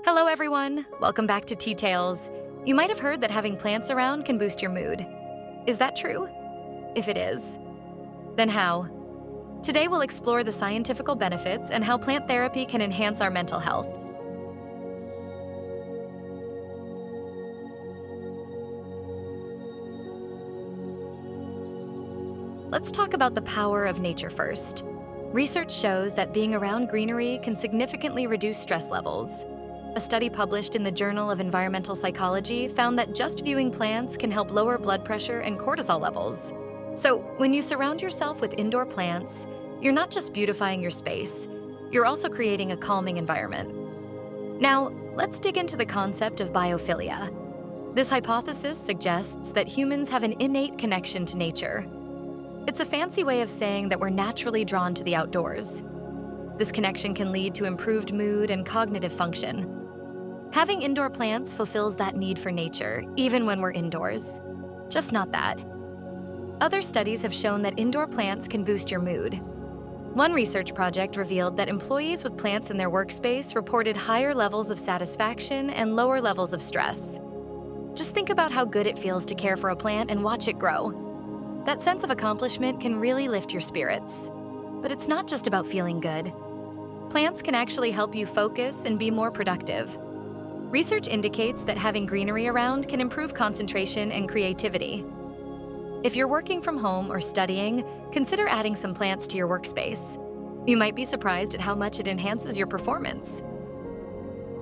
Hello everyone, welcome back to Tea Tales. You might have heard that having plants around can boost your mood. Is that true? If it is, then how? Today we'll explore the scientific benefits and how plant therapy can enhance our mental health. Let's talk about the power of nature first. Research shows that being around greenery can significantly reduce stress levels. A study published in the Journal of Environmental Psychology found that just viewing plants can help lower blood pressure and cortisol levels. So, when you surround yourself with indoor plants, you're not just beautifying your space, you're also creating a calming environment. Now, let's dig into the concept of biophilia. This hypothesis suggests that humans have an innate connection to nature. It's a fancy way of saying that we're naturally drawn to the outdoors. This connection can lead to improved mood and cognitive function. Having indoor plants fulfills that need for nature, even when we're indoors. Just not that. Other studies have shown that indoor plants can boost your mood. One research project revealed that employees with plants in their workspace reported higher levels of satisfaction and lower levels of stress. Just think about how good it feels to care for a plant and watch it grow. That sense of accomplishment can really lift your spirits. But it's not just about feeling good. Plants can actually help you focus and be more productive. Research indicates that having greenery around can improve concentration and creativity. If you're working from home or studying, consider adding some plants to your workspace. You might be surprised at how much it enhances your performance.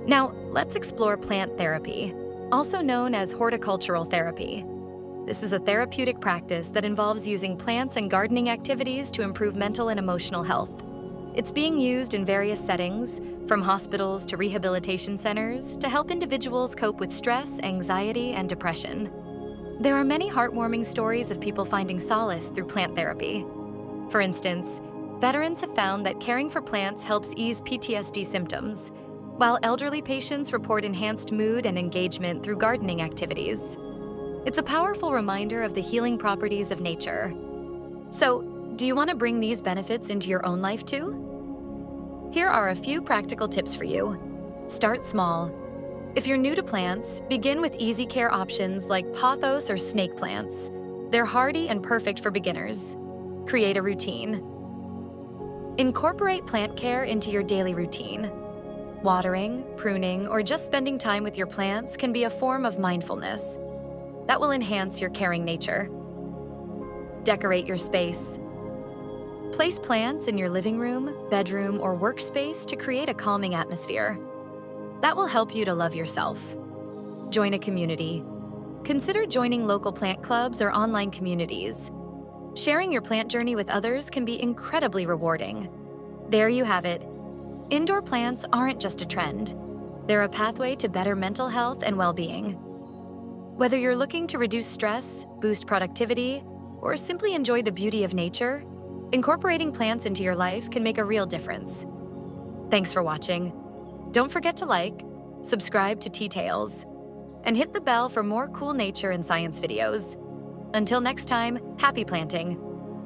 Now, let's explore plant therapy, also known as horticultural therapy. This is a therapeutic practice that involves using plants and gardening activities to improve mental and emotional health. It's being used in various settings, from hospitals to rehabilitation centers, to help individuals cope with stress, anxiety, and depression. There are many heartwarming stories of people finding solace through plant therapy. For instance, veterans have found that caring for plants helps ease PTSD symptoms, while elderly patients report enhanced mood and engagement through gardening activities. It's a powerful reminder of the healing properties of nature. So, do you want to bring these benefits into your own life too? Here are a few practical tips for you. Start small. If you're new to plants, begin with easy care options like pothos or snake plants. They're hardy and perfect for beginners. Create a routine. Incorporate plant care into your daily routine. Watering, pruning, or just spending time with your plants can be a form of mindfulness. That will enhance your caring nature. Decorate your space. Place plants in your living room, bedroom, or workspace to create a calming atmosphere. That will help you to love yourself. Join a community. Consider joining local plant clubs or online communities. Sharing your plant journey with others can be incredibly rewarding. There you have it. Indoor plants aren't just a trend. They're a pathway to better mental health and well-being. Whether you're looking to reduce stress, boost productivity, or simply enjoy the beauty of nature, incorporating plants into your life can make a real difference. Thanks for watching. Don't forget to like, subscribe to Tea Tales, and hit the bell for more cool nature and science videos. Until next time, happy planting!